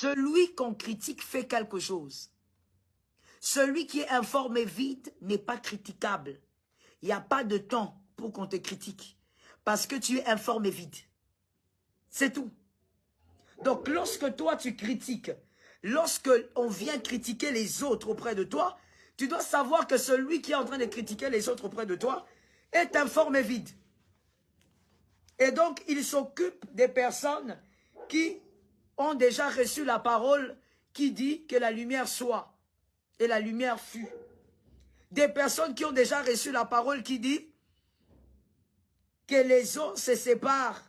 Celui qu'on critique fait quelque chose. Celui qui est informé vide n'est pas critiquable. Il n'y a pas de temps pour qu'on te critique. Parce que tu es informé vide. C'est tout. Donc lorsque toi tu critiques, lorsque on vient critiquer les autres auprès de toi, tu dois savoir que celui qui est en train de critiquer les autres auprès de toi est informé vide. Et donc il s'occupe des personnes qui ont déjà reçu la parole qui dit que la lumière soit. Et la lumière fut. Des personnes qui ont déjà reçu la parole qui dit que les eaux se séparent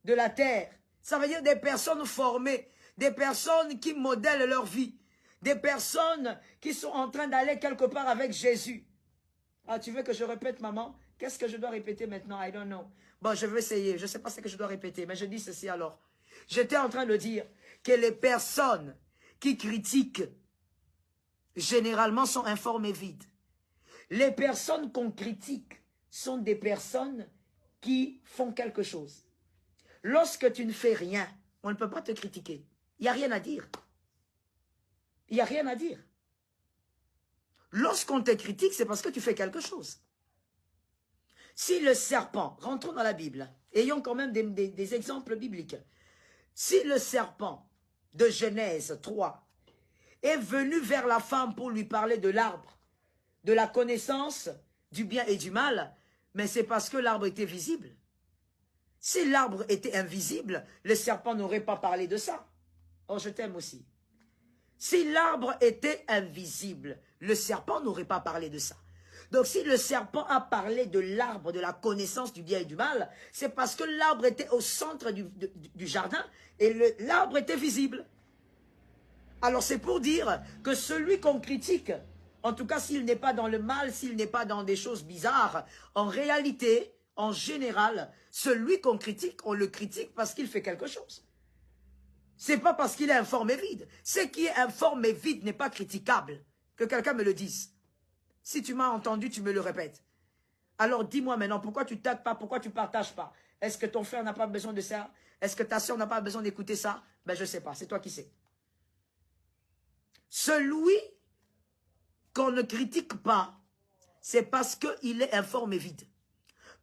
de la terre. Ça veut dire des personnes formées, des personnes qui modèlent leur vie, des personnes qui sont en train d'aller quelque part avec Jésus. Ah, tu veux que je répète, maman? Qu'est-ce que je dois répéter maintenant? I don't know. Bon, je vais essayer. Je ne sais pas ce que je dois répéter, mais je dis ceci alors. J'étais en train de dire que les personnes qui critiquent généralement sont informées vides. Les personnes qu'on critique sont des personnes qui font quelque chose. Lorsque tu ne fais rien, on ne peut pas te critiquer. Il n'y a rien à dire. Il n'y a rien à dire. Lorsqu'on te critique, c'est parce que tu fais quelque chose. Si le serpent, rentrons dans la Bible, ayons quand même des exemples bibliques. Si le serpent de Genèse 3 est venu vers la femme pour lui parler de l'arbre, de la connaissance du bien et du mal, mais c'est parce que l'arbre était visible. Si l'arbre était invisible, le serpent n'aurait pas parlé de ça. Oh, je t'aime aussi. Si l'arbre était invisible, le serpent n'aurait pas parlé de ça. Donc si le serpent a parlé de l'arbre, de la connaissance du bien et du mal, c'est parce que l'arbre était au centre du jardin et l'arbre était visible. Alors c'est pour dire que celui qu'on critique, en tout cas s'il n'est pas dans le mal, s'il n'est pas dans des choses bizarres, en réalité, en général, celui qu'on critique, on le critique parce qu'il fait quelque chose. C'est pas parce qu'il est informé vide. Ce qui est informé vide n'est pas critiquable. Que quelqu'un me le dise. Si tu m'as entendu, tu me le répètes. Alors dis-moi maintenant, pourquoi tu tagues pas, pourquoi tu partages pas? Est-ce que ton frère n'a pas besoin de ça? Est-ce que ta soeur n'a pas besoin d'écouter ça? Ben je sais pas, c'est toi qui sais. Celui qu'on ne critique pas, c'est parce qu'il est informé vide.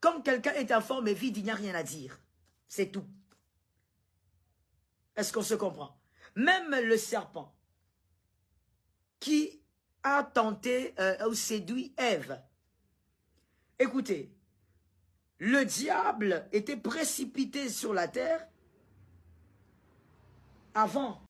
Comme quelqu'un est informé vide, il n'y a rien à dire. C'est tout. Est-ce qu'on se comprend? Même le serpent qui a tenté ou séduit Ève. Écoutez, le diable était précipité sur la terre avant